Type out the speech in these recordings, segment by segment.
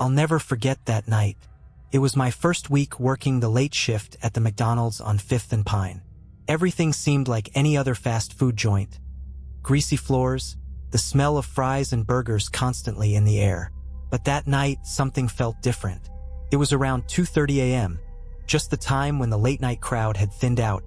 I'll never forget that night. It was my first week working the late shift at the McDonald's on 5th and Pine. Everything seemed like any other fast food joint. Greasy floors, the smell of fries and burgers constantly in the air. But that night, something felt different. It was around 2:30 a.m., just the time when the late-night crowd had thinned out,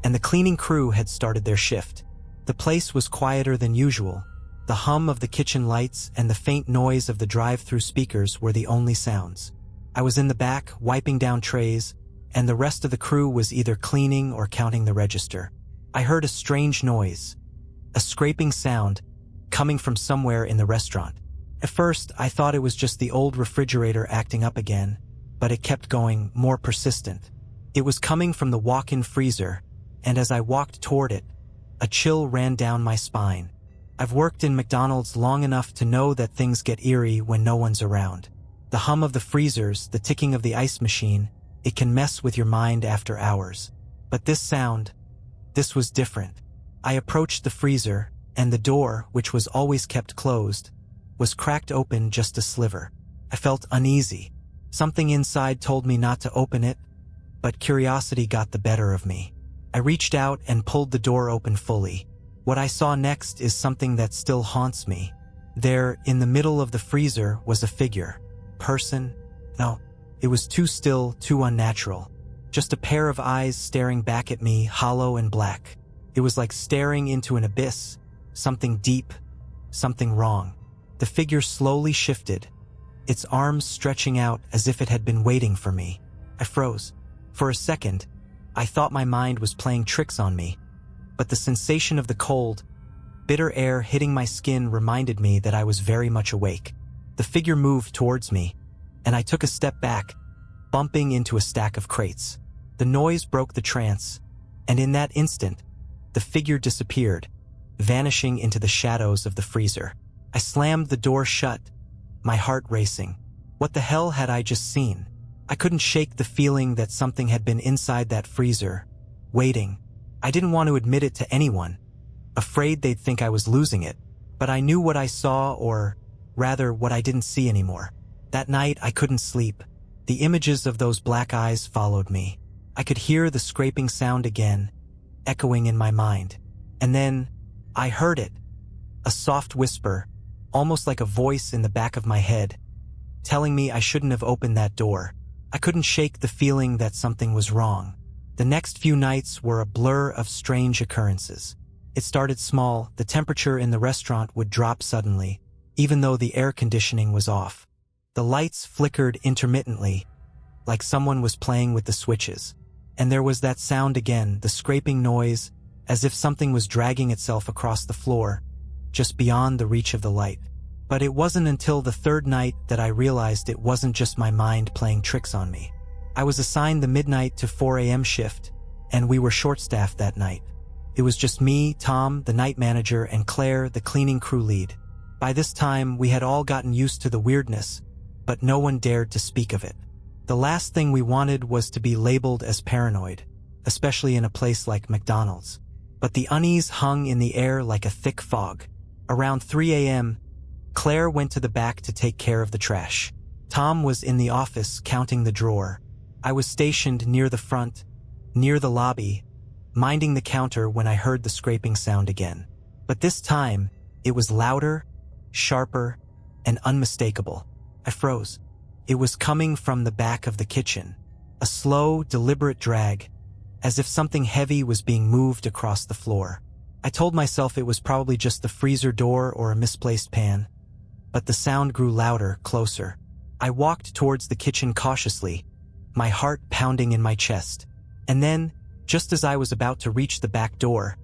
and the cleaning crew had started their shift. The place was quieter than usual. The hum of the kitchen lights and the faint noise of the drive-through speakers were the only sounds. I was in the back, wiping down trays, and the rest of the crew was either cleaning or counting the register. I heard a strange noise, a scraping sound, coming from somewhere in the restaurant. At first, I thought it was just the old refrigerator acting up again, but it kept going, more persistent. It was coming from the walk-in freezer, and as I walked toward it, a chill ran down my spine. I've worked in McDonald's long enough to know that things get eerie when no one's around. The hum of the freezers, the ticking of the ice machine, it can mess with your mind after hours. But this sound, this was different. I approached the freezer, and the door, which was always kept closed, was cracked open just a sliver. I felt uneasy. Something inside told me not to open it, but curiosity got the better of me. I reached out and pulled the door open fully. What I saw next is something that still haunts me. There, in the middle of the freezer, was a figure. Person? No, it was too still, too unnatural. Just a pair of eyes staring back at me, hollow and black. It was like staring into an abyss. Something deep, something wrong. The figure slowly shifted, its arms stretching out as if it had been waiting for me. I froze. For a second, I thought my mind was playing tricks on me, but the sensation of the cold, bitter air hitting my skin reminded me that I was very much awake. The figure moved towards me, and I took a step back, bumping into a stack of crates. The noise broke the trance, and in that instant, the figure disappeared, vanishing into the shadows of the freezer. I slammed the door shut, my heart racing. What the hell had I just seen? I couldn't shake the feeling that something had been inside that freezer, waiting. I didn't want to admit it to anyone, afraid they'd think I was losing it, but I knew what I saw, or rather what I didn't see anymore. That night I couldn't sleep. The images of those black eyes followed me. I could hear the scraping sound again, echoing in my mind. And then I heard it, a soft whisper, almost like a voice in the back of my head, telling me I shouldn't have opened that door. I couldn't shake the feeling that something was wrong. The next few nights were a blur of strange occurrences. It started small. The temperature in the restaurant would drop suddenly, even though the air conditioning was off. The lights flickered intermittently, like someone was playing with the switches. And there was that sound again, the scraping noise, as if something was dragging itself across the floor, just beyond the reach of the light. But it wasn't until the third night that I realized it wasn't just my mind playing tricks on me. I was assigned the midnight to 4 a.m. shift, and we were short-staffed that night. It was just me, Tom, the night manager, and Claire, the cleaning crew lead. By this time, we had all gotten used to the weirdness, but no one dared to speak of it. The last thing we wanted was to be labeled as paranoid, especially in a place like McDonald's. But the unease hung in the air like a thick fog. Around 3 a.m., Claire went to the back to take care of the trash. Tom was in the office counting the drawer. I was stationed near the front, near the lobby, minding the counter when I heard the scraping sound again. But this time, it was louder, sharper, and unmistakable. I froze. It was coming from the back of the kitchen, a slow, deliberate drag, as if something heavy was being moved across the floor. I told myself it was probably just the freezer door or a misplaced pan, but the sound grew louder, closer. I walked towards the kitchen cautiously, my heart pounding in my chest. And then, just as I was about to reach the back door,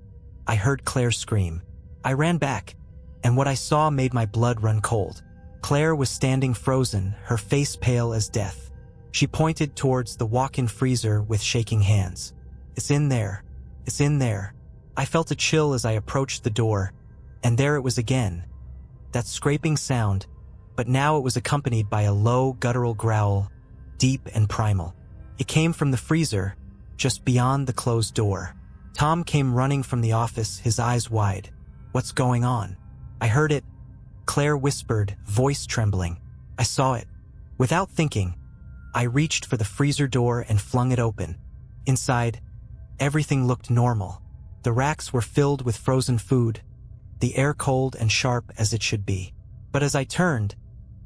I heard Claire scream. I ran back, and what I saw made my blood run cold. Claire was standing frozen, her face pale as death. She pointed towards the walk-in freezer with shaking hands. "It's in there. It's in there." I felt a chill as I approached the door, and there it was again. That scraping sound, but now it was accompanied by a low, guttural growl, deep and primal. It came from the freezer, just beyond the closed door. Tom came running from the office, his eyes wide. "What's going on?" I heard it. Claire whispered, voice trembling. "I saw it. Without thinking, I reached for the freezer door and flung it open. Inside, everything looked normal. The racks were filled with frozen food, the air cold and sharp as it should be. But as I turned,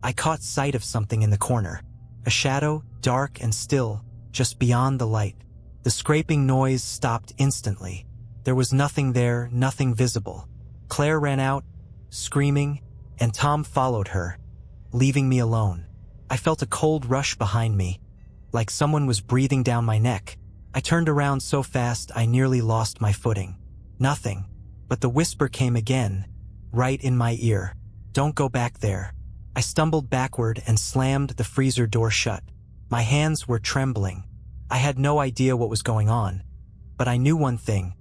I caught sight of something in the corner. A shadow, dark and still, just beyond the light. The scraping noise stopped instantly. There was nothing there, nothing visible. Claire ran out, screaming, and Tom followed her, leaving me alone. I felt a cold rush behind me, like someone was breathing down my neck. I turned around so fast I nearly lost my footing. Nothing, but the whisper came again, right in my ear. Don't go back there. I stumbled backward and slammed the freezer door shut. My hands were trembling. I had no idea what was going on, but I knew one thing.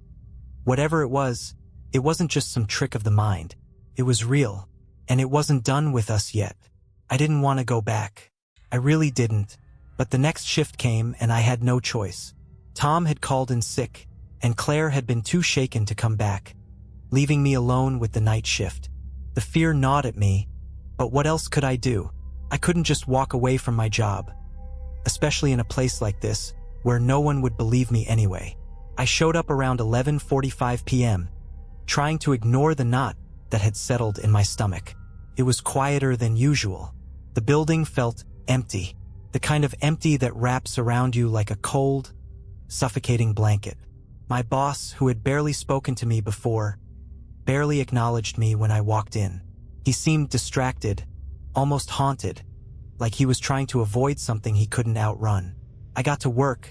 Whatever it wasn't just some trick of the mind. It was real, and it wasn't done with us yet. I didn't want to go back. I really didn't, but the next shift came and I had no choice. Tom had called in sick, and Claire had been too shaken to come back, leaving me alone with the night shift. The fear gnawed at me, but what else could I do? I couldn't just walk away from my job, especially in a place like this, where no one would believe me anyway. I showed up around 11:45 p.m., trying to ignore the knot that had settled in my stomach. It was quieter than usual. The building felt empty, the kind of empty that wraps around you like a cold, suffocating blanket. My boss, who had barely spoken to me before, barely acknowledged me when I walked in. He seemed distracted, almost haunted, like he was trying to avoid something he couldn't outrun. I got to work,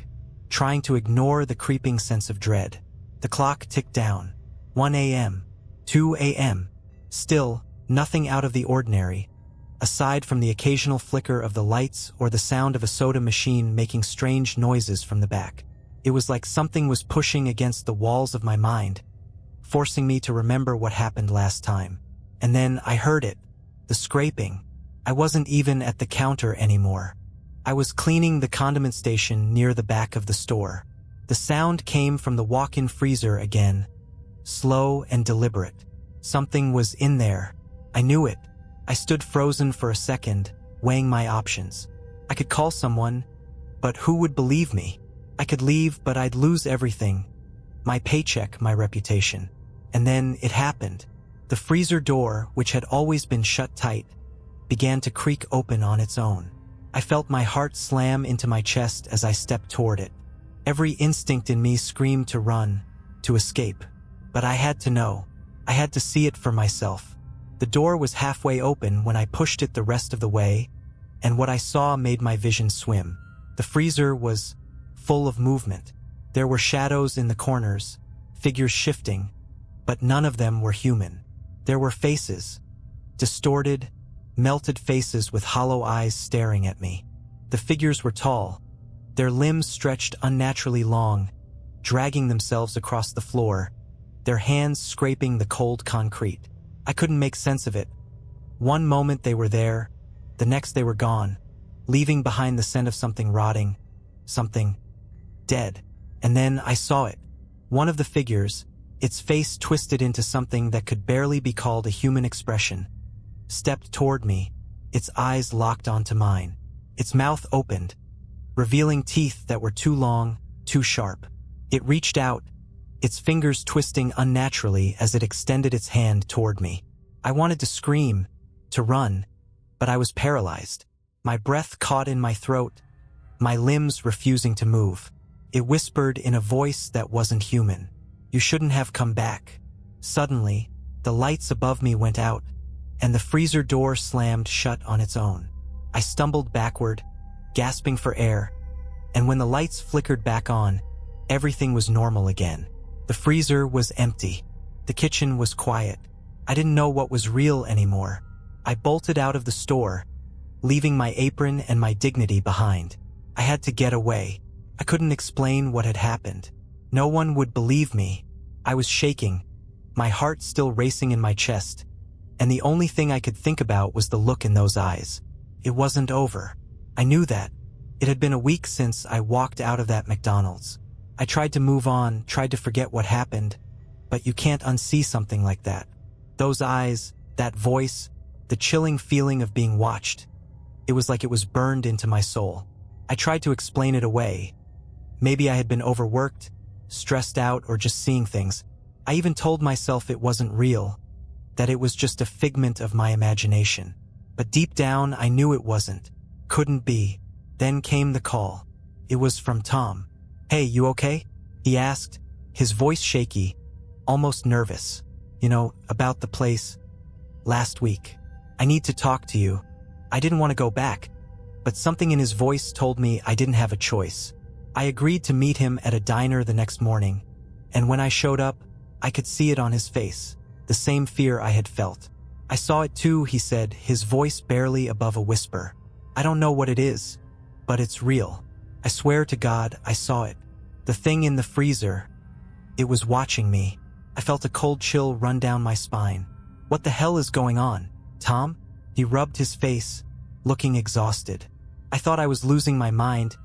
trying to ignore the creeping sense of dread. The clock ticked down. 1 a.m., 2 a.m. Still, nothing out of the ordinary, aside from the occasional flicker of the lights or the sound of a soda machine making strange noises from the back. It was like something was pushing against the walls of my mind, forcing me to remember what happened last time. And then I heard it, the scraping. I wasn't even at the counter anymore. I was cleaning the condiment station near the back of the store. The sound came from the walk-in freezer again, slow and deliberate. Something was in there. I knew it. I stood frozen for a second, weighing my options. I could call someone, but who would believe me? I could leave, but I'd lose everything. My paycheck, my reputation. And then it happened. The freezer door, which had always been shut tight, began to creak open on its own. I felt my heart slam into my chest as I stepped toward it. Every instinct in me screamed to run, to escape. But I had to know. I had to see it for myself. The door was halfway open when I pushed it the rest of the way, and what I saw made my vision swim. The freezer was full of movement. There were shadows in the corners, figures shifting, but none of them were human. There were faces, distorted, melted faces with hollow eyes staring at me. The figures were tall, their limbs stretched unnaturally long, dragging themselves across the floor, their hands scraping the cold concrete. I couldn't make sense of it. One moment they were there, the next they were gone, leaving behind the scent of something rotting, something dead. And then I saw it. One of the figures, its face twisted into something that could barely be called a human expression, stepped toward me, its eyes locked onto mine. Its mouth opened, revealing teeth that were too long, too sharp. It reached out, its fingers twisting unnaturally as it extended its hand toward me. I wanted to scream, to run, but I was paralyzed. My breath caught in my throat, my limbs refusing to move. It whispered in a voice that wasn't human. You shouldn't have come back. Suddenly, the lights above me went out, and the freezer door slammed shut on its own. I stumbled backward, gasping for air, and when the lights flickered back on, everything was normal again. The freezer was empty. The kitchen was quiet. I didn't know what was real anymore. I bolted out of the store, leaving my apron and my dignity behind. I had to get away. I couldn't explain what had happened. No one would believe me. I was shaking, my heart still racing in my chest, and the only thing I could think about was the look in those eyes. It wasn't over. I knew that. It had been a week since I walked out of that McDonald's. I tried to move on, tried to forget what happened, but you can't unsee something like that. Those eyes, that voice, the chilling feeling of being watched. It was like it was burned into my soul. I tried to explain it away. Maybe I had been overworked, stressed out, or just seeing things. I even told myself it wasn't real, that it was just a figment of my imagination. But deep down, I knew it wasn't. Couldn't be. Then came the call. It was from Tom. "Hey, you okay?" he asked, his voice shaky, almost nervous. About the place. Last week. "I need to talk to you." I didn't want to go back, but something in his voice told me I didn't have a choice. I agreed to meet him at a diner the next morning, and when I showed up, I could see it on his face, the same fear I had felt. "I saw it too," he said, his voice barely above a whisper. "I don't know what it is, but it's real. I swear to God, I saw it. The thing in the freezer. It was watching me." I felt a cold chill run down my spine. "What the hell is going on, Tom?" He rubbed his face, looking exhausted. "I thought I was losing my mind,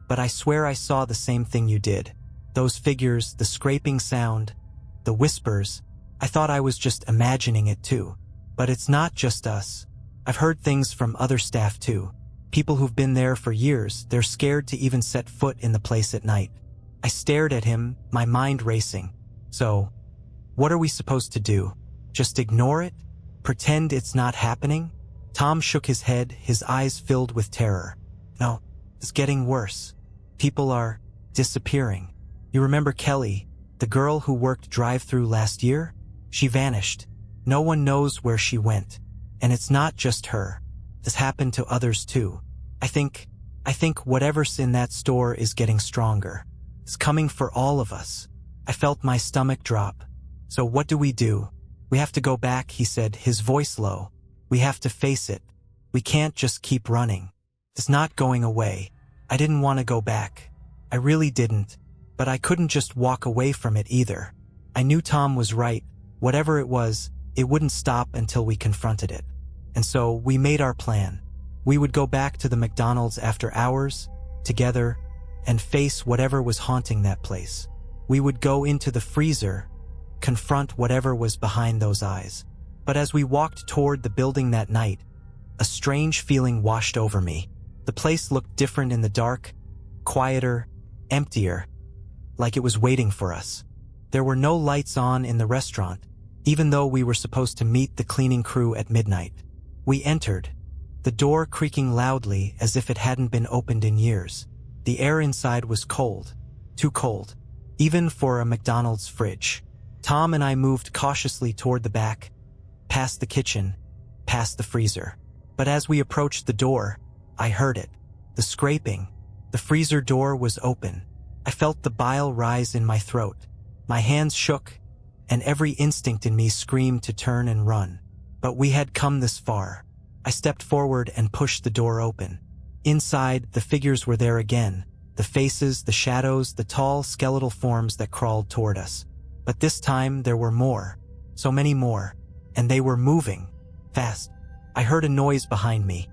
but I swear I saw the same thing you did. Those figures, the scraping sound, the whispers. I thought I was just imagining it too. But it's not just us. I've heard things from other staff too. People who've been there for years, they're scared to even set foot in the place at night." I stared at him, my mind racing. "So, what are we supposed to do? Just ignore it? Pretend it's not happening?" Tom shook his head, his eyes filled with terror. "No, it's getting worse. People are disappearing. You remember Kelly, the girl who worked drive-through last year? She vanished. No one knows where she went. And it's not just her. This happened to others too. I think whatever's in that store is getting stronger. It's coming for all of us." I felt my stomach drop. "So what do? We have to go back," he said, his voice low. "We have to face it. We can't just keep running. It's not going away." I didn't want to go back. I really didn't. But I couldn't just walk away from it either. I knew Tom was right. Whatever it was, it wouldn't stop until we confronted it. And so we made our plan. We would go back to the McDonald's after hours, together, and face whatever was haunting that place. We would go into the freezer, confront whatever was behind those eyes. But as we walked toward the building that night, a strange feeling washed over me. The place looked different in the dark, quieter, emptier, like it was waiting for us. There were no lights on in the restaurant, even though we were supposed to meet the cleaning crew at midnight. We entered, the door creaking loudly as if it hadn't been opened in years. The air inside was cold, too cold, even for a McDonald's fridge. Tom and I moved cautiously toward the back, past the kitchen, past the freezer. But as we approached the door, I heard it. The scraping. The freezer door was open. I felt the bile rise in my throat. My hands shook, and every instinct in me screamed to turn and run. But we had come this far. I stepped forward and pushed the door open. Inside, the figures were there again. The faces, the shadows, the tall, skeletal forms that crawled toward us. But this time, there were more. So many more. And they were moving. Fast. I heard a noise behind me.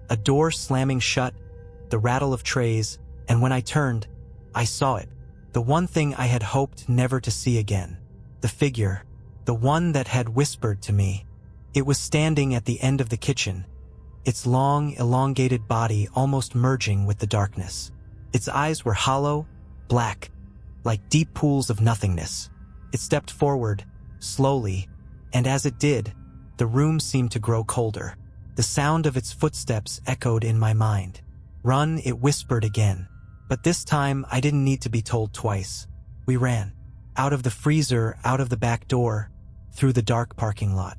A door slamming shut, the rattle of trays, and when I turned, I saw it. The one thing I had hoped never to see again. The figure. The one that had whispered to me. It was standing at the end of the kitchen, its long, elongated body almost merging with the darkness. Its eyes were hollow, black, like deep pools of nothingness. It stepped forward, slowly, and as it did, the room seemed to grow colder. The sound of its footsteps echoed in my mind. "Run," it whispered again. But this time, I didn't need to be told twice. We ran. Out of the freezer, out of the back door, through the dark parking lot.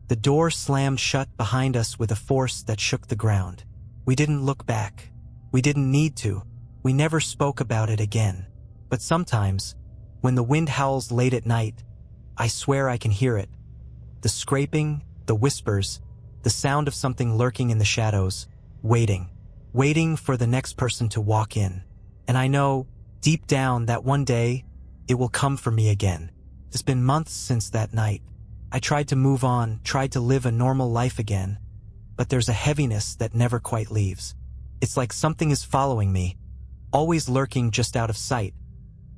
The door slammed shut behind us with a force that shook the ground. We didn't look back. We didn't need to. We never spoke about it again. But sometimes, when the wind howls late at night, I swear I can hear it. The scraping, the whispers, the sound of something lurking in the shadows, waiting for the next person to walk in. And I know, deep down, that one day, it will come for me again. It's been months since that night. I tried to move on, tried to live a normal life again, but there's a heaviness that never quite leaves. It's like something is following me, always lurking just out of sight,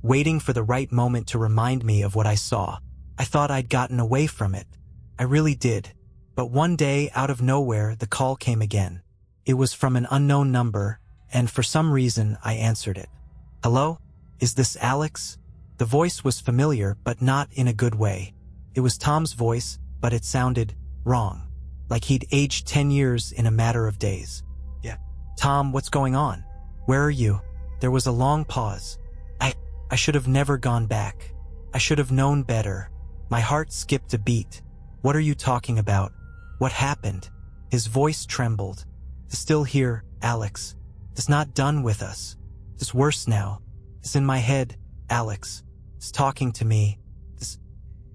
waiting for the right moment to remind me of what I saw. I thought I'd gotten away from it. I really did. But one day, out of nowhere, the call came again. It was from an unknown number, and for some reason I answered it. "Hello? Is this Alex?" The voice was familiar, but not in a good way. It was Tom's voice, but it sounded wrong. Like he'd aged 10 years in a matter of days. "Yeah. Tom, what's going on? Where are you?" There was a long pause. I should have never gone back. I should have known better. My heart skipped a beat. "What are you talking about? What happened?" His voice trembled. "It's still here, Alex. It's not done with us. It's worse now. It's in my head, Alex. It's talking to me. It's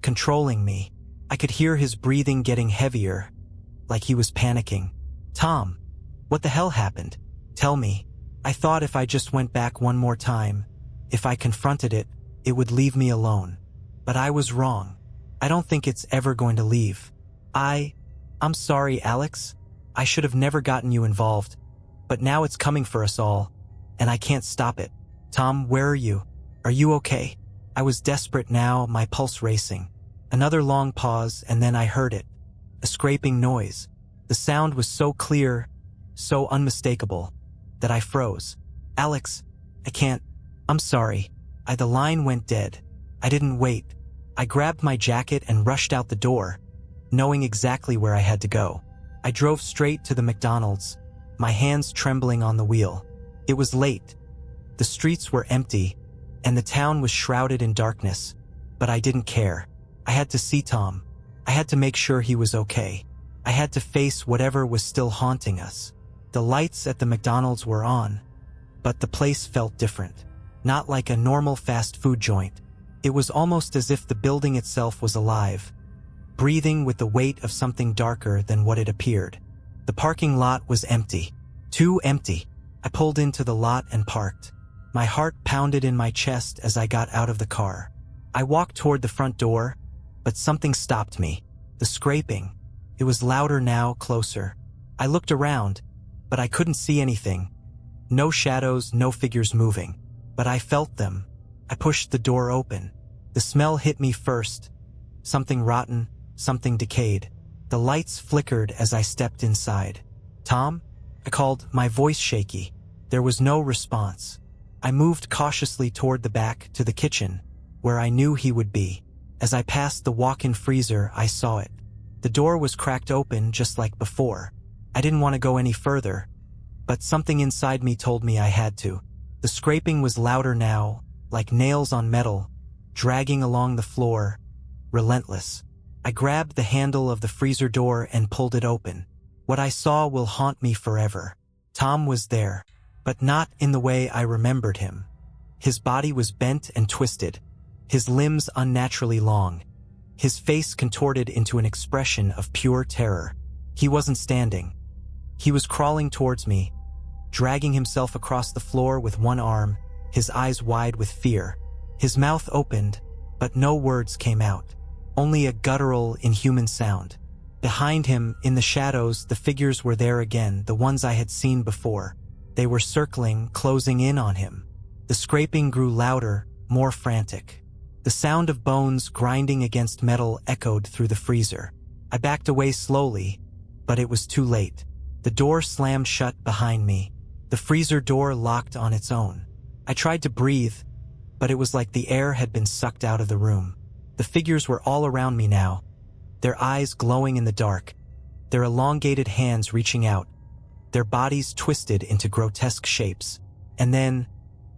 controlling me." I could hear his breathing getting heavier, like he was panicking. "Tom, what the hell happened? Tell me." I thought if I just went back one more time, if I confronted it, it would leave me alone. But I was wrong. I don't think it's ever going to leave. I'm sorry, Alex. I should have never gotten you involved. But now it's coming for us all, and I can't stop it. Tom, where are you? Are you okay? I was desperate now, my pulse racing. Another long pause, and then I heard it. A scraping noise. The sound was so clear, so unmistakable, that I froze. "Alex, I can't. I'm sorry." The line went dead. I didn't wait. I grabbed my jacket and rushed out the door, knowing exactly where I had to go. I drove straight to the McDonald's, my hands trembling on the wheel. It was late. The streets were empty, and the town was shrouded in darkness, but I didn't care. I had to see Tom. I had to make sure he was okay. I had to face whatever was still haunting us. The lights at the McDonald's were on, but the place felt different. Not like a normal fast food joint. It was almost as if the building itself was alive, breathing with the weight of something darker than what it appeared. The parking lot was empty. Too empty. I pulled into the lot and parked. My heart pounded in my chest as I got out of the car. I walked toward the front door, but something stopped me. The scraping. It was louder now, closer. I looked around, but I couldn't see anything. No shadows, no figures moving. But I felt them. I pushed the door open. The smell hit me first. Something rotten, something decayed. The lights flickered as I stepped inside. "Tom?" I called, my voice shaky. There was no response. I moved cautiously toward the back to the kitchen, where I knew he would be. As I passed the walk-in freezer, I saw it. The door was cracked open just like before. I didn't want to go any further, but something inside me told me I had to. The scraping was louder now, like nails on metal, dragging along the floor, relentless. I grabbed the handle of the freezer door and pulled it open. What I saw will haunt me forever. Tom was there, but not in the way I remembered him. His body was bent and twisted, his limbs unnaturally long, his face contorted into an expression of pure terror. He wasn't standing. He was crawling towards me, dragging himself across the floor with one arm, his eyes wide with fear. His mouth opened, but no words came out, only a guttural, inhuman sound. Behind him, in the shadows, the figures were there again, the ones I had seen before. They were circling, closing in on him. The scraping grew louder, more frantic. The sound of bones grinding against metal echoed through the freezer. I backed away slowly, but it was too late. The door slammed shut behind me. The freezer door locked on its own. I tried to breathe, but it was like the air had been sucked out of the room. The figures were all around me now, their eyes glowing in the dark, their elongated hands reaching out, their bodies twisted into grotesque shapes. And then,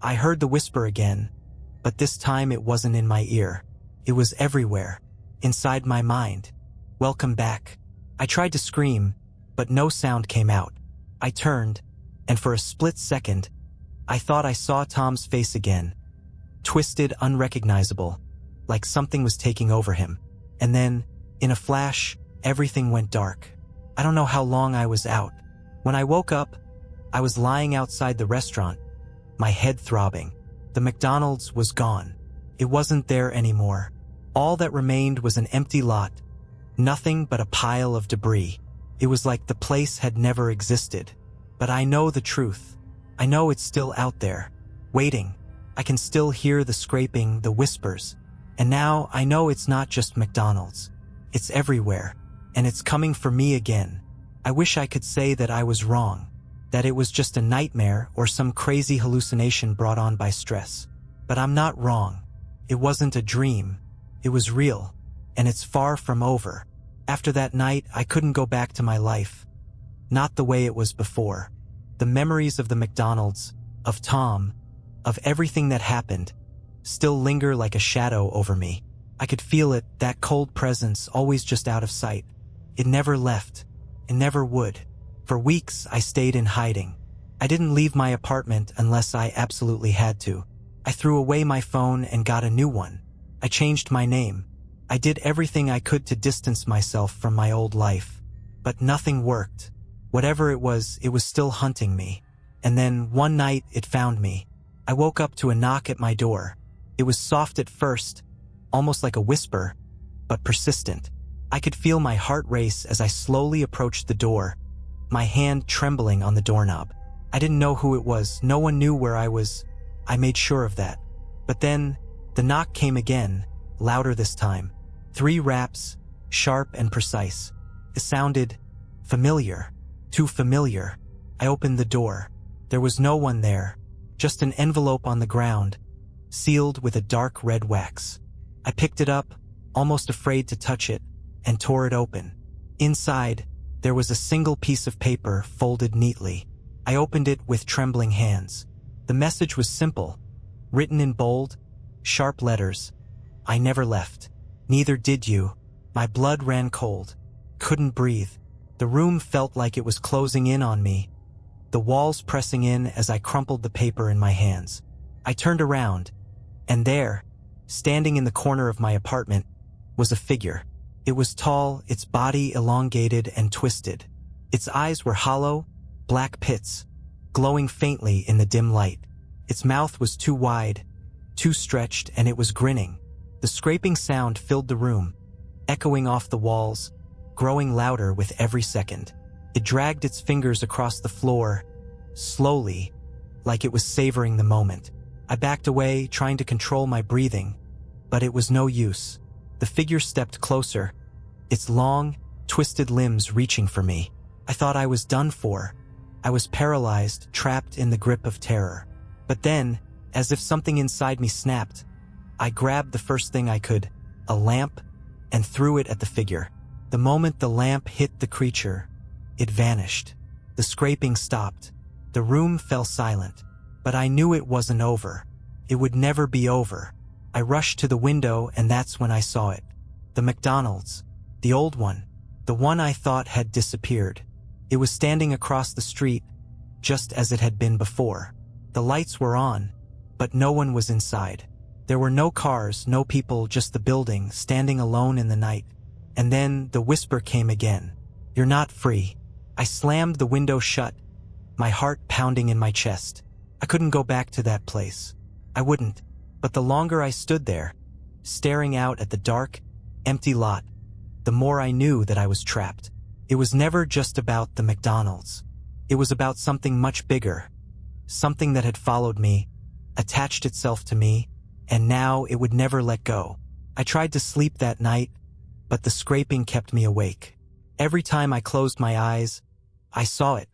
I heard the whisper again, but this time it wasn't in my ear. It was everywhere, inside my mind. "Welcome back." I tried to scream, but no sound came out. I turned, and for a split second, I thought I saw Tom's face again. Twisted, unrecognizable, like something was taking over him. And then, in a flash, everything went dark. I don't know how long I was out. When I woke up, I was lying outside the restaurant, my head throbbing. The McDonald's was gone. It wasn't there anymore. All that remained was an empty lot, nothing but a pile of debris. It was like the place had never existed. But I know the truth. I know it's still out there, waiting. I can still hear the scraping, the whispers. And now I know it's not just McDonald's. It's everywhere, and it's coming for me again. I wish I could say that I was wrong, that it was just a nightmare or some crazy hallucination brought on by stress. But I'm not wrong. It wasn't a dream. It was real, and it's far from over. After that night, I couldn't go back to my life. Not the way it was before. The memories of the McDonald's, of Tom, of everything that happened, still linger like a shadow over me. I could feel it, that cold presence, always just out of sight. It never left. It never would. For weeks, I stayed in hiding. I didn't leave my apartment unless I absolutely had to. I threw away my phone and got a new one. I changed my name. I did everything I could to distance myself from my old life. But nothing worked. Whatever it was still hunting me. And then, one night, it found me. I woke up to a knock at my door. It was soft at first, almost like a whisper, but persistent. I could feel my heart race as I slowly approached the door, my hand trembling on the doorknob. I didn't know who it was. No one knew where I was. I made sure of that. But then, the knock came again, louder this time. 3 raps, sharp and precise. It sounded familiar, too familiar. I opened the door. There was no one there, just an envelope on the ground, sealed with a dark red wax. I picked it up, almost afraid to touch it, and tore it open. Inside, there was a single piece of paper folded neatly. I opened it with trembling hands. The message was simple, written in bold, sharp letters. I never left. Neither did you. My blood ran cold. Couldn't breathe. The room felt like it was closing in on me, the walls pressing in as I crumpled the paper in my hands. I turned around, and there, standing in the corner of my apartment, was a figure. It was tall, its body elongated and twisted. Its eyes were hollow, black pits, glowing faintly in the dim light. Its mouth was too wide, too stretched, and it was grinning. The scraping sound filled the room, echoing off the walls, growing louder with every second. It dragged its fingers across the floor, slowly, like it was savoring the moment. I backed away, trying to control my breathing, but it was no use. The figure stepped closer, its long, twisted limbs reaching for me. I thought I was done for. I was paralyzed, trapped in the grip of terror. But then, as if something inside me snapped, I grabbed the first thing I could, a lamp, and threw it at the figure. The moment the lamp hit the creature, it vanished. The scraping stopped. The room fell silent. But I knew it wasn't over. It would never be over. I rushed to the window, and that's when I saw it. The McDonald's. The old one. The one I thought had disappeared. It was standing across the street, just as it had been before. The lights were on, but no one was inside. There were no cars, no people, just the building, standing alone in the night. And then the whisper came again. "You're not free." I slammed the window shut, my heart pounding in my chest. I couldn't go back to that place. I wouldn't. But the longer I stood there, staring out at the dark, empty lot, the more I knew that I was trapped. It was never just about the McDonald's. It was about something much bigger. Something that had followed me, attached itself to me, and now it would never let go. I tried to sleep that night, but the scraping kept me awake. Every time I closed my eyes, I saw it.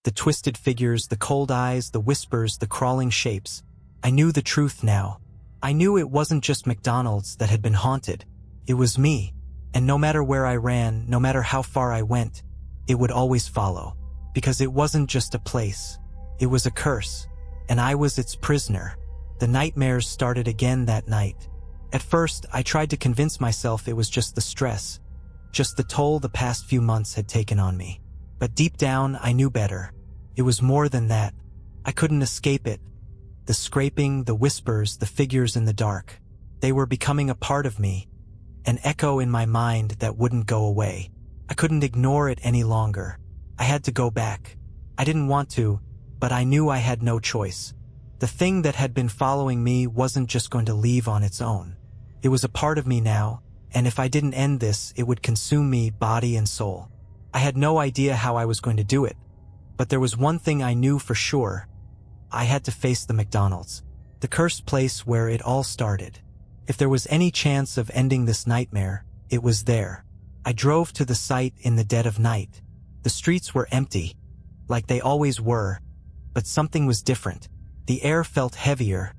The twisted figures, the cold eyes, the whispers, the crawling shapes. I knew the truth now. I knew it wasn't just McDonald's that had been haunted. It was me. And no matter where I ran, no matter how far I went, it would always follow. Because it wasn't just a place. It was a curse. And I was its prisoner. The nightmares started again that night. At first, I tried to convince myself it was just the stress, just the toll the past few months had taken on me. But deep down, I knew better. It was more than that. I couldn't escape it. The scraping, the whispers, the figures in the dark. They were becoming a part of me, an echo in my mind that wouldn't go away. I couldn't ignore it any longer. I had to go back. I didn't want to, but I knew I had no choice. The thing that had been following me wasn't just going to leave on its own. It was a part of me now, and if I didn't end this, it would consume me, body and soul. I had no idea how I was going to do it, but there was one thing I knew for sure. I had to face the McDonald's, the cursed place where it all started. If there was any chance of ending this nightmare, it was there. I drove to the site in the dead of night. The streets were empty. like they always were, but something was different. The air felt heavier,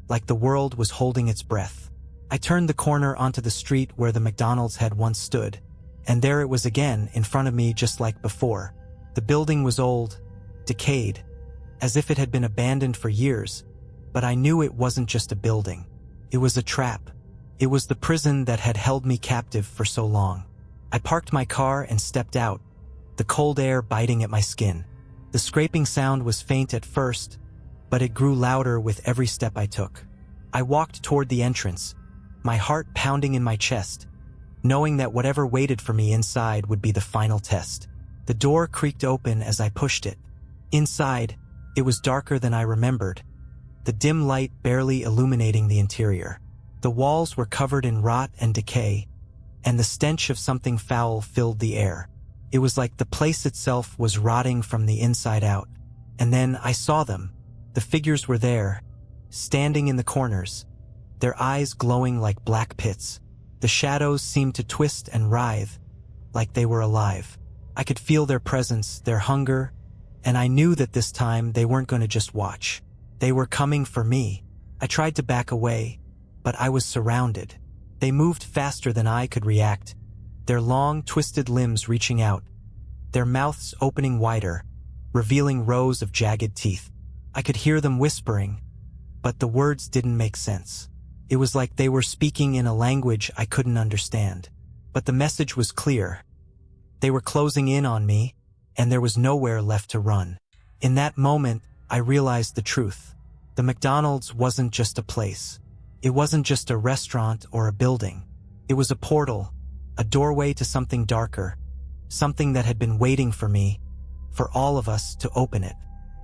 like the world was holding its breath. I turned the corner onto the street where the McDonald's had once stood, and there it was again in front of me just like before. The building was old, decayed, as if it had been abandoned for years, but I knew it wasn't just a building. It was a trap. It was the prison that had held me captive for so long. I parked my car and stepped out, the cold air biting at my skin. The scraping sound was faint at first, but it grew louder with every step I took. I walked toward the entrance, my heart pounding in my chest, knowing that whatever waited for me inside would be the final test. The door creaked open as I pushed it. Inside, it was darker than I remembered, the dim light barely illuminating the interior. The walls were covered in rot and decay, and the stench of something foul filled the air. It was like the place itself was rotting from the inside out. And then I saw them. The figures were there, standing in the corners, their eyes glowing like black pits. The shadows seemed to twist and writhe, like they were alive. I could feel their presence, their hunger, and I knew that this time they weren't going to just watch. They were coming for me. I tried to back away, but I was surrounded. They moved faster than I could react, their long, twisted limbs reaching out, their mouths opening wider, revealing rows of jagged teeth. I could hear them whispering, but the words didn't make sense. It was like they were speaking in a language I couldn't understand. But the message was clear. They were closing in on me, and there was nowhere left to run. In that moment, I realized the truth. The McDonald's wasn't just a place. It wasn't just a restaurant or a building. It was a portal, a doorway to something darker, something that had been waiting for me, for all of us to open it.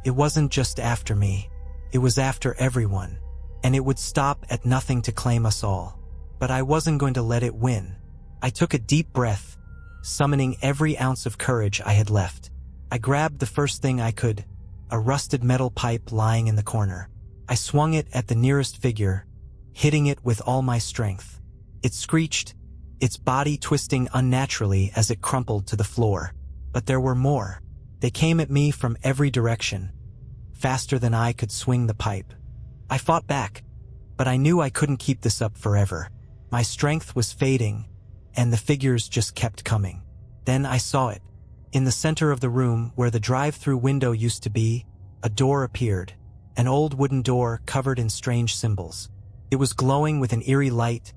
It wasn't just after me. It was after everyone, and it would stop at nothing to claim us all. But I wasn't going to let it win. I took a deep breath, summoning every ounce of courage I had left. I grabbed the first thing I could, a rusted metal pipe lying in the corner. I swung it at the nearest figure, hitting it with all my strength. It screeched, its body twisting unnaturally as it crumpled to the floor. But there were more. They came at me from every direction, faster than I could swing the pipe. I fought back, but I knew I couldn't keep this up forever. My strength was fading, and the figures just kept coming. Then I saw it. In the center of the room, where the drive-through window used to be, a door appeared, an old wooden door covered in strange symbols. It was glowing with an eerie light,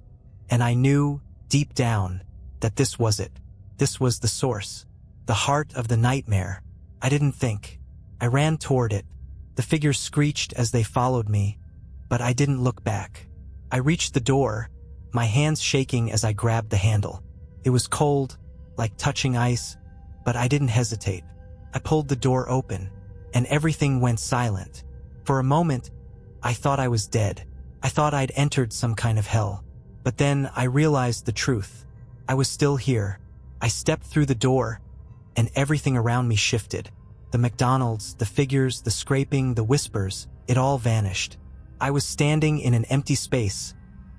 and I knew, deep down, that this was it. This was the source, the heart of the nightmare. I didn't think. I ran toward it. The figures screeched as they followed me, but I didn't look back. I reached the door, my hands shaking as I grabbed the handle. It was cold, like touching ice, but I didn't hesitate. I pulled the door open, and everything went silent. For a moment, I thought I was dead. I thought I'd entered some kind of hell. But then I realized the truth. I was still here. I stepped through the door, and everything around me shifted. The McDonald's, the figures, the scraping, the whispers, it all vanished. I was standing in an empty space,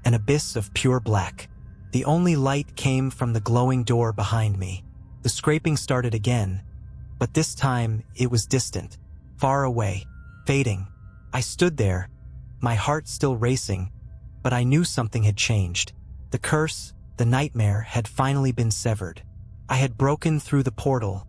an abyss of pure black. The only light came from the glowing door behind me. The scraping started again, but this time it was distant, far away, fading. I stood there, my heart still racing, but I knew something had changed. The curse, the nightmare, had finally been severed. I had broken through the portal,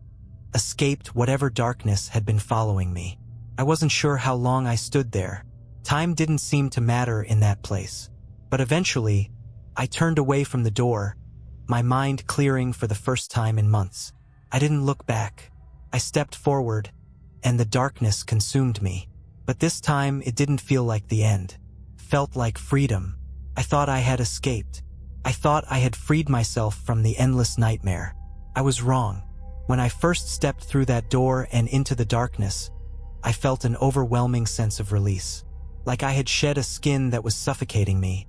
escaped whatever darkness had been following me. I wasn't sure how long I stood there. Time didn't seem to matter in that place. But eventually, I turned away from the door, my mind clearing for the first time in months. I didn't look back. I stepped forward, and the darkness consumed me. But this time, it didn't feel like the end. It felt like freedom. I thought I had escaped. I thought I had freed myself from the endless nightmare. I was wrong. When I first stepped through that door and into the darkness, I felt an overwhelming sense of release. Like I had shed a skin that was suffocating me.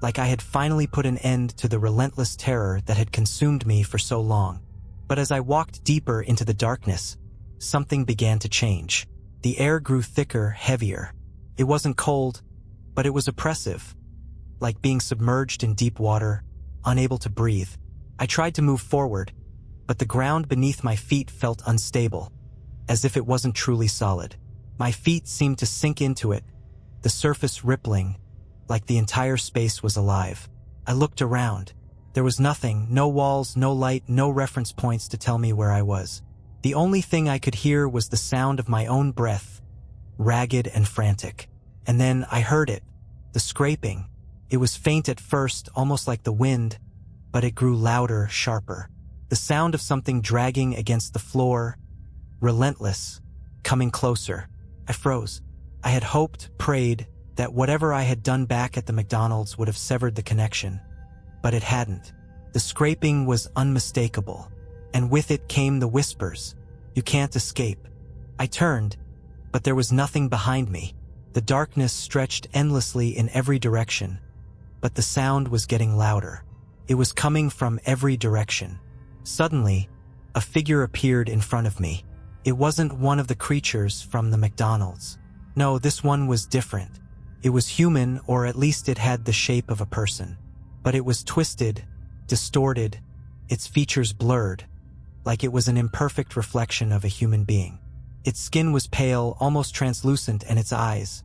Like I had finally put an end to the relentless terror that had consumed me for so long. But as I walked deeper into the darkness, something began to change. The air grew thicker, heavier. It wasn't cold, but it was oppressive, like being submerged in deep water, unable to breathe. I tried to move forward, but the ground beneath my feet felt unstable. as if it wasn't truly solid. My feet seemed to sink into it, the surface rippling, like the entire space was alive. I looked around. There was nothing, no walls, no light, no reference points to tell me where I was. The only thing I could hear was the sound of my own breath, ragged and frantic. And then I heard it, the scraping. It was faint at first, almost like the wind, but it grew louder, sharper. The sound of something dragging against the floor, relentless, coming closer. I froze. I had hoped, prayed, that whatever I had done back at the McDonald's would have severed the connection. But it hadn't. The scraping was unmistakable, and with it came the whispers. You can't escape. I turned, but there was nothing behind me. The darkness stretched endlessly in every direction, but the sound was getting louder. It was coming from every direction. Suddenly, a figure appeared in front of me. It wasn't one of the creatures from the McDonald's. No, this one was different. It was human, or at least it had the shape of a person. But it was twisted, distorted, its features blurred, like it was an imperfect reflection of a human being. Its skin was pale, almost translucent, and its eyes.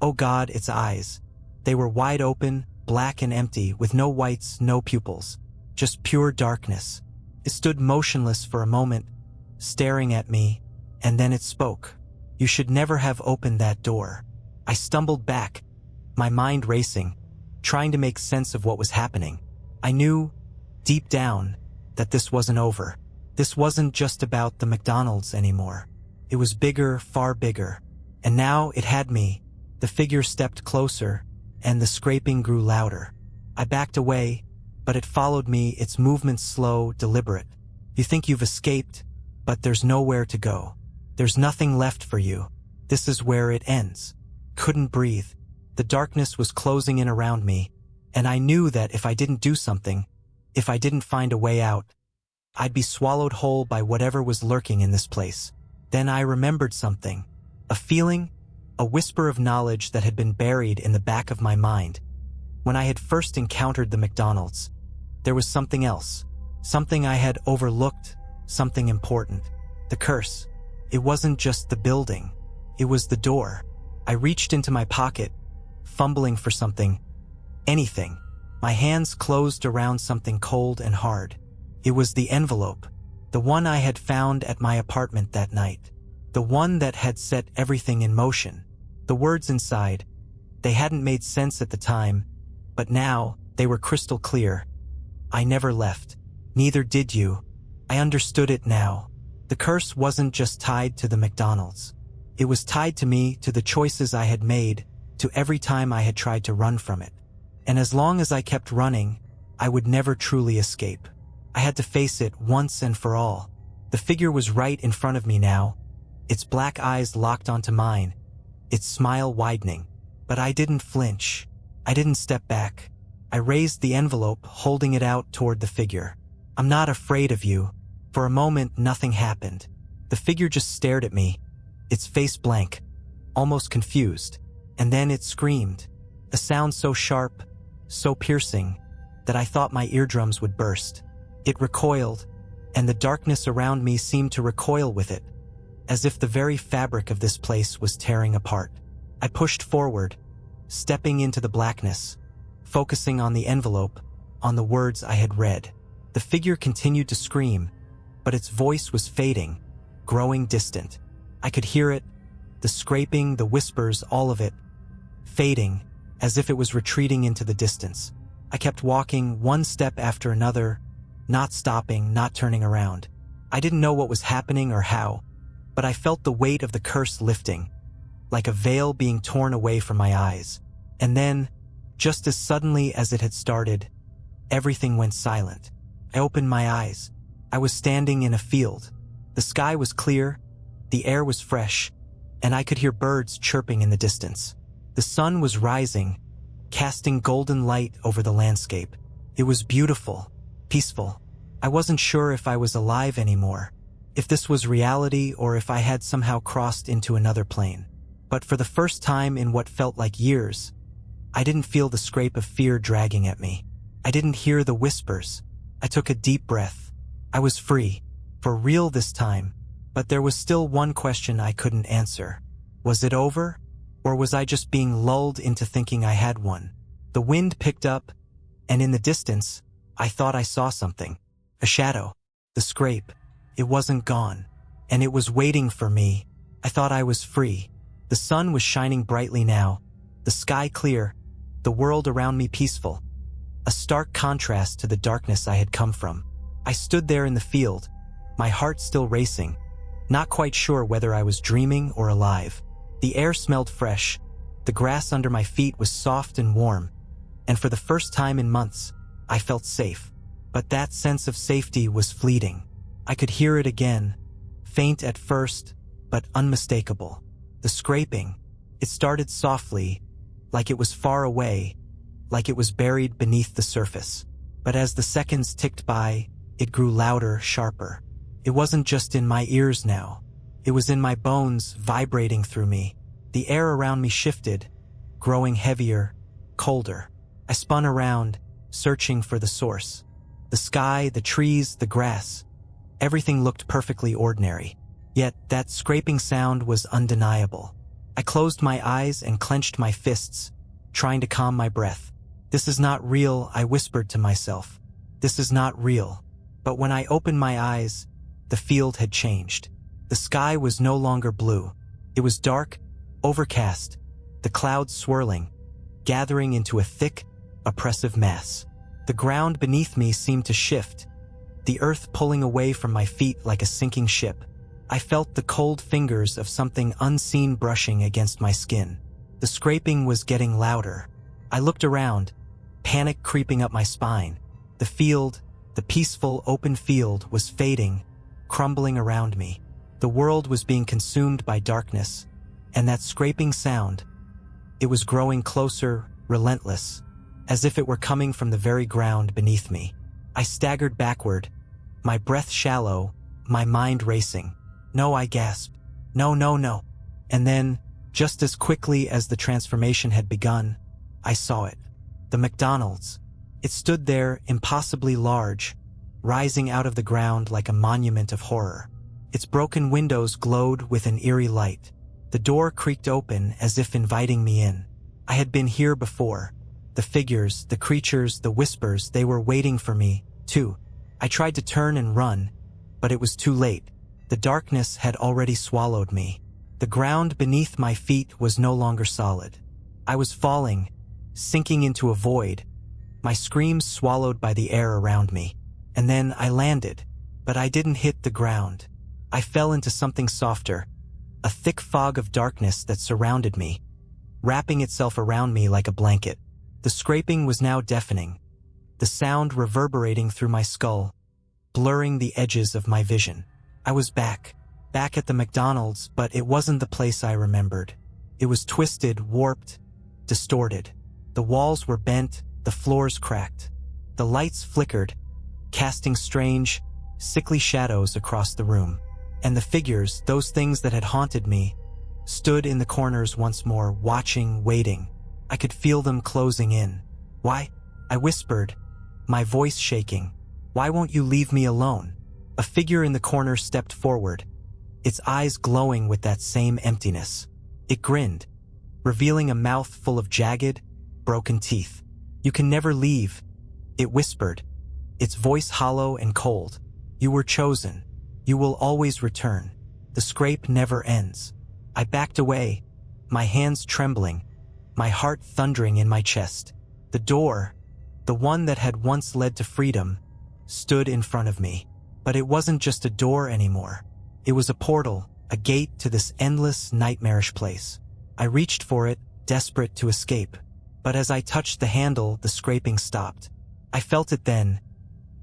Oh God, its eyes. They were wide open, black and empty, with no whites, no pupils. Just pure darkness. It stood motionless for a moment, staring at me, and then it spoke. You should never have opened that door. I stumbled back, my mind racing, trying to make sense of what was happening. I knew, deep down, that this wasn't over. This wasn't just about the McDonald's anymore. It was bigger, far bigger. And now it had me. The figure stepped closer, and the scraping grew louder. I backed away, but it followed me, its movements slow, deliberate. You think you've escaped, but there's nowhere to go. There's nothing left for you. This is where it ends. Couldn't breathe. The darkness was closing in around me, and I knew that if I didn't do something, if I didn't find a way out, I'd be swallowed whole by whatever was lurking in this place. Then I remembered something. A feeling, a whisper of knowledge that had been buried in the back of my mind. When I had first encountered the McDonald's, there was something else. Something I had overlooked, something important. The curse. It wasn't just the building. It was the door. I reached into my pocket, fumbling for something. Anything. My hands closed around something cold and hard. It was the envelope. The one I had found at my apartment that night. The one that had set everything in motion. The words inside. They hadn't made sense at the time, but now they were crystal clear. I never left. Neither did you. I understood it now. The curse wasn't just tied to the McDonald's. It was tied to me, to the choices I had made, to every time I had tried to run from it. And as long as I kept running, I would never truly escape. I had to face it once and for all. The figure was right in front of me now, its black eyes locked onto mine, its smile widening. But I didn't flinch. I didn't step back. I raised the envelope, holding it out toward the figure. I'm not afraid of you. For a moment, nothing happened. The figure just stared at me, its face blank, almost confused. And then it screamed, a sound so sharp, so piercing, that I thought my eardrums would burst. It recoiled, and the darkness around me seemed to recoil with it, as if the very fabric of this place was tearing apart. I pushed forward, stepping into the blackness, focusing on the envelope, on the words I had read. The figure continued to scream, but its voice was fading, growing distant. I could hear it, the scraping, the whispers, all of it, fading, as if it was retreating into the distance. I kept walking, one step after another, not stopping, not turning around. I didn't know what was happening or how, but I felt the weight of the curse lifting, like a veil being torn away from my eyes. And then, just as suddenly as it had started, everything went silent. I opened my eyes. I was standing in a field. The sky was clear, the air was fresh, and I could hear birds chirping in the distance. The sun was rising, casting golden light over the landscape. It was beautiful, peaceful. I wasn't sure if I was alive anymore, if this was reality or if I had somehow crossed into another plane. But for the first time in what felt like years, I didn't feel the scrape of fear dragging at me. I didn't hear the whispers. I took a deep breath. I was free, for real this time, But there was still one question I couldn't answer. Was it over? Or was I just being lulled into thinking I had one? The wind picked up, and in the distance, I thought I saw something. A shadow. The scrape. It wasn't gone. And it was waiting for me. I thought I was free. The sun was shining brightly now, the sky clear, the world around me peaceful. A stark contrast to the darkness I had come from. I stood there in the field, my heart still racing, not quite sure whether I was dreaming or alive. The air smelled fresh, the grass under my feet was soft and warm, and for the first time in months, I felt safe. But that sense of safety was fleeting. I could hear it again, faint at first, but unmistakable. The scraping. It started softly, like it was far away, like it was buried beneath the surface. But as the seconds ticked by, it grew louder, sharper. It wasn't just in my ears now. It was in my bones, vibrating through me. The air around me shifted, growing heavier, colder. I spun around, searching for the source. The sky, the trees, the grass. Everything looked perfectly ordinary. Yet that scraping sound was undeniable. I closed my eyes and clenched my fists, trying to calm my breath. This is not real, I whispered to myself. This is not real. But when I opened my eyes, the field had changed. The sky was no longer blue. It was dark, overcast, the clouds swirling, gathering into a thick, oppressive mass. The ground beneath me seemed to shift, the earth pulling away from my feet like a sinking ship. I felt the cold fingers of something unseen brushing against my skin. The scraping was getting louder. I looked around, panic creeping up my spine. The field, the peaceful, open field, was fading, crumbling around me. The world was being consumed by darkness, and that scraping sound, it was growing closer, relentless, as if it were coming from the very ground beneath me. I staggered backward, my breath shallow, my mind racing. No, I gasped. No, no, no. And then, just as quickly as the transformation had begun, I saw it. The McDonald's. It stood there, impossibly large, rising out of the ground like a monument of horror. Its broken windows glowed with an eerie light. The door creaked open as if inviting me in. I had been here before. The figures, the creatures, the whispers, they were waiting for me, too. I tried to turn and run, but it was too late. The darkness had already swallowed me. The ground beneath my feet was no longer solid. I was falling, sinking into a void, my screams swallowed by the air around me. And then I landed, but I didn't hit the ground. I fell into something softer, a thick fog of darkness that surrounded me, wrapping itself around me like a blanket. The scraping was now deafening, the sound reverberating through my skull, blurring the edges of my vision. I was back at the McDonald's, but it wasn't the place I remembered. It was twisted, warped, distorted. The walls were bent, the floors cracked. The lights flickered, casting strange, sickly shadows across the room. And the figures, those things that had haunted me, stood in the corners once more, watching, waiting. I could feel them closing in. Why? I whispered, my voice shaking. Why won't you leave me alone? A figure in the corner stepped forward, its eyes glowing with that same emptiness. It grinned, revealing a mouth full of jagged, broken teeth. You can never leave, it whispered, its voice hollow and cold. You were chosen. You will always return. The scrape never ends. I backed away, my hands trembling, my heart thundering in my chest. The door, the one that had once led to freedom, stood in front of me. But it wasn't just a door anymore. It was a portal, a gate to this endless, nightmarish place. I reached for it, desperate to escape. But as I touched the handle, the scraping stopped. I felt it then,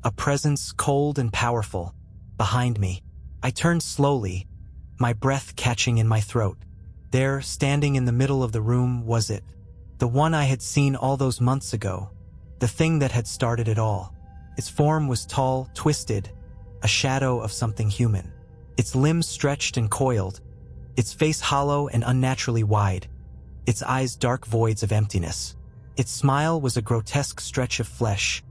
a presence cold and powerful, behind me. I turned slowly, my breath catching in my throat. There, standing in the middle of the room, was it. The one I had seen all those months ago. The thing that had started it all. Its form was tall, twisted, a shadow of something human. Its limbs stretched and coiled, its face hollow and unnaturally wide, its eyes dark voids of emptiness. Its smile was a grotesque stretch of flesh,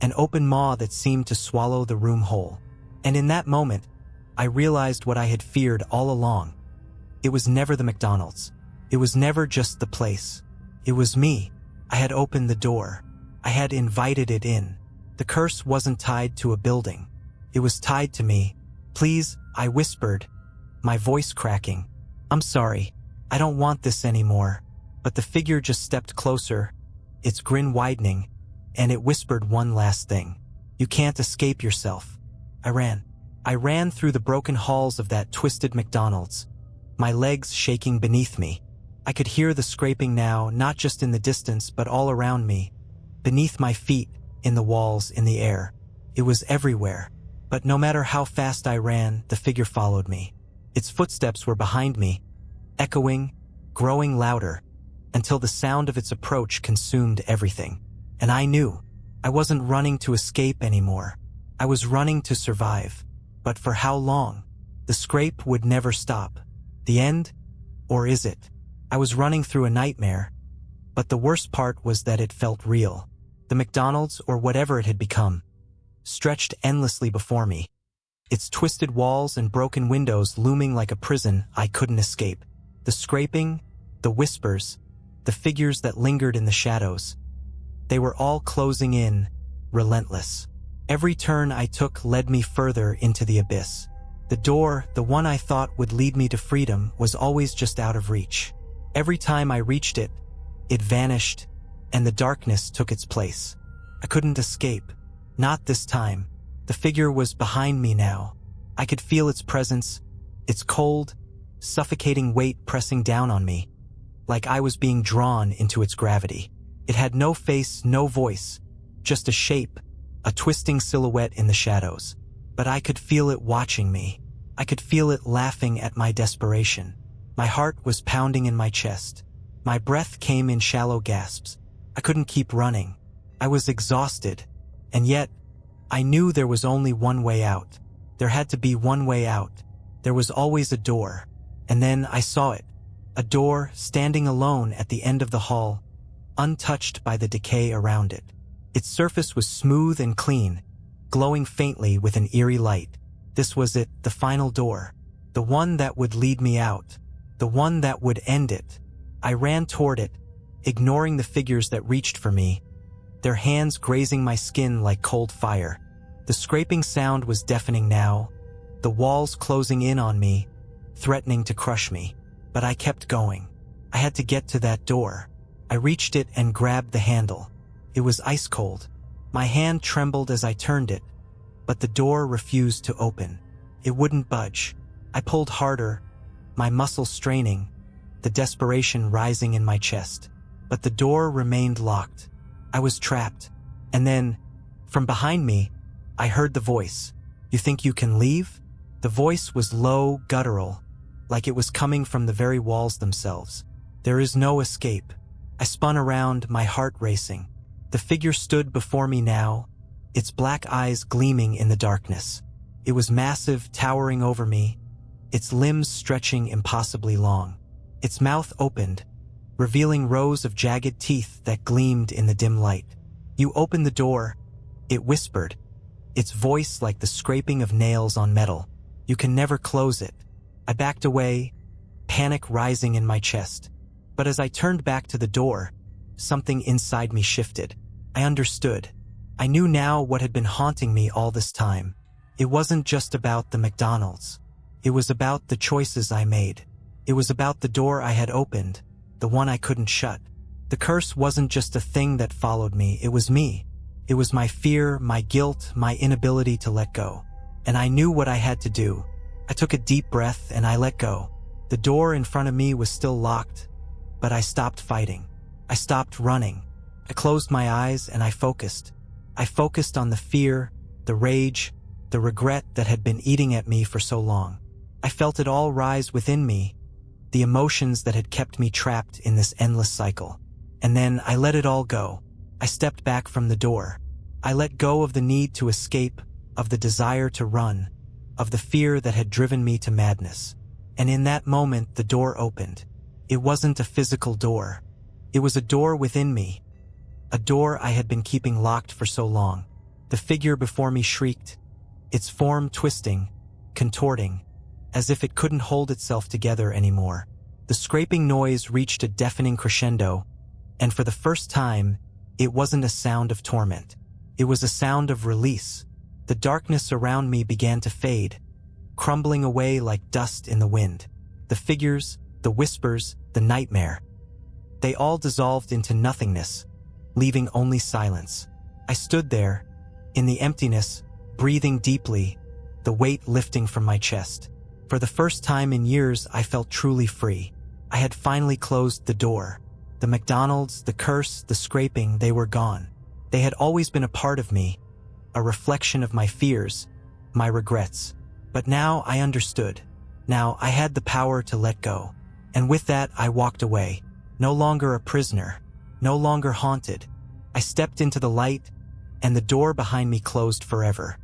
an open maw that seemed to swallow the room whole. And in that moment, I realized what I had feared all along. It was never the McDonald's. It was never just the place. It was me. I had opened the door. I had invited it in. The curse wasn't tied to a building. It was tied to me. "Please," I whispered, my voice cracking. "I'm sorry. I don't want this anymore." But the figure just stepped closer, its grin widening, and it whispered one last thing. "You can't escape yourself." I ran. I ran through the broken halls of that twisted McDonald's, my legs shaking beneath me. I could hear the scraping now, not just in the distance, but all around me, beneath my feet, in the walls, in the air. It was everywhere. But no matter how fast I ran, the figure followed me. Its footsteps were behind me, echoing, growing louder, until the sound of its approach consumed everything. And I knew I wasn't running to escape anymore. I was running to survive. But for how long? The scrape would never stop. The end? Or is it? I was running through a nightmare. But the worst part was that it felt real. The McDonald's, or whatever it had become, stretched endlessly before me, its twisted walls and broken windows looming like a prison I couldn't escape. The scraping, the whispers, the figures that lingered in the shadows. They were all closing in, relentless. Every turn I took led me further into the abyss. The door, the one I thought would lead me to freedom, was always just out of reach. Every time I reached it, it vanished, and the darkness took its place. I couldn't escape. Not this time. The figure was behind me now. I could feel its presence, its cold, suffocating weight pressing down on me, like I was being drawn into its gravity. It had no face, no voice, just a shape, a twisting silhouette in the shadows. But I could feel it watching me. I could feel it laughing at my desperation. My heart was pounding in my chest. My breath came in shallow gasps. I couldn't keep running. I was exhausted. And yet, I knew there was only one way out. There had to be one way out. There was always a door. And then I saw it. A door standing alone at the end of the hall, untouched by the decay around it. Its surface was smooth and clean, glowing faintly with an eerie light. This was it, the final door. The one that would lead me out. The one that would end it. I ran toward it, ignoring the figures that reached for me, their hands grazing my skin like cold fire. The scraping sound was deafening now, the walls closing in on me, threatening to crush me. But I kept going. I had to get to that door. I reached it and grabbed the handle. It was ice cold. My hand trembled as I turned it, but the door refused to open. It wouldn't budge. I pulled harder, my muscles straining, the desperation rising in my chest. But the door remained locked. I was trapped. And then, from behind me, I heard the voice. "You think you can leave?" The voice was low, guttural, like it was coming from the very walls themselves. "There is no escape." I spun around, my heart racing. The figure stood before me now, its black eyes gleaming in the darkness. It was massive, towering over me, its limbs stretching impossibly long. Its mouth opened, revealing rows of jagged teeth that gleamed in the dim light. "You open the door," it whispered, its voice like the scraping of nails on metal. "You can never close it." I backed away, panic rising in my chest. But as I turned back to the door, something inside me shifted. I understood. I knew now what had been haunting me all this time. It wasn't just about the McDonald's. It was about the choices I made. It was about the door I had opened, the one I couldn't shut. The curse wasn't just a thing that followed me, it was me. It was my fear, my guilt, my inability to let go. And I knew what I had to do. I took a deep breath and I let go. The door in front of me was still locked, but I stopped fighting. I stopped running. I closed my eyes and I focused. I focused on the fear, the rage, the regret that had been eating at me for so long. I felt it all rise within me, the emotions that had kept me trapped in this endless cycle. And then I let it all go. I stepped back from the door. I let go of the need to escape, of the desire to run, of the fear that had driven me to madness. And in that moment, the door opened. It wasn't a physical door. It was a door within me, a door I had been keeping locked for so long. The figure before me shrieked, its form twisting, contorting, as if it couldn't hold itself together anymore. The scraping noise reached a deafening crescendo, and for the first time, it wasn't a sound of torment. It was a sound of release. The darkness around me began to fade, crumbling away like dust in the wind. The figures, the whispers, the nightmare. They all dissolved into nothingness, leaving only silence. I stood there, in the emptiness, breathing deeply, the weight lifting from my chest. For the first time in years, I felt truly free. I had finally closed the door. The McDonald's, the curse, the scraping, they were gone. They had always been a part of me, a reflection of my fears, my regrets. But now I understood. Now I had the power to let go. And with that, I walked away, no longer a prisoner, no longer haunted. I stepped into the light, and the door behind me closed forever.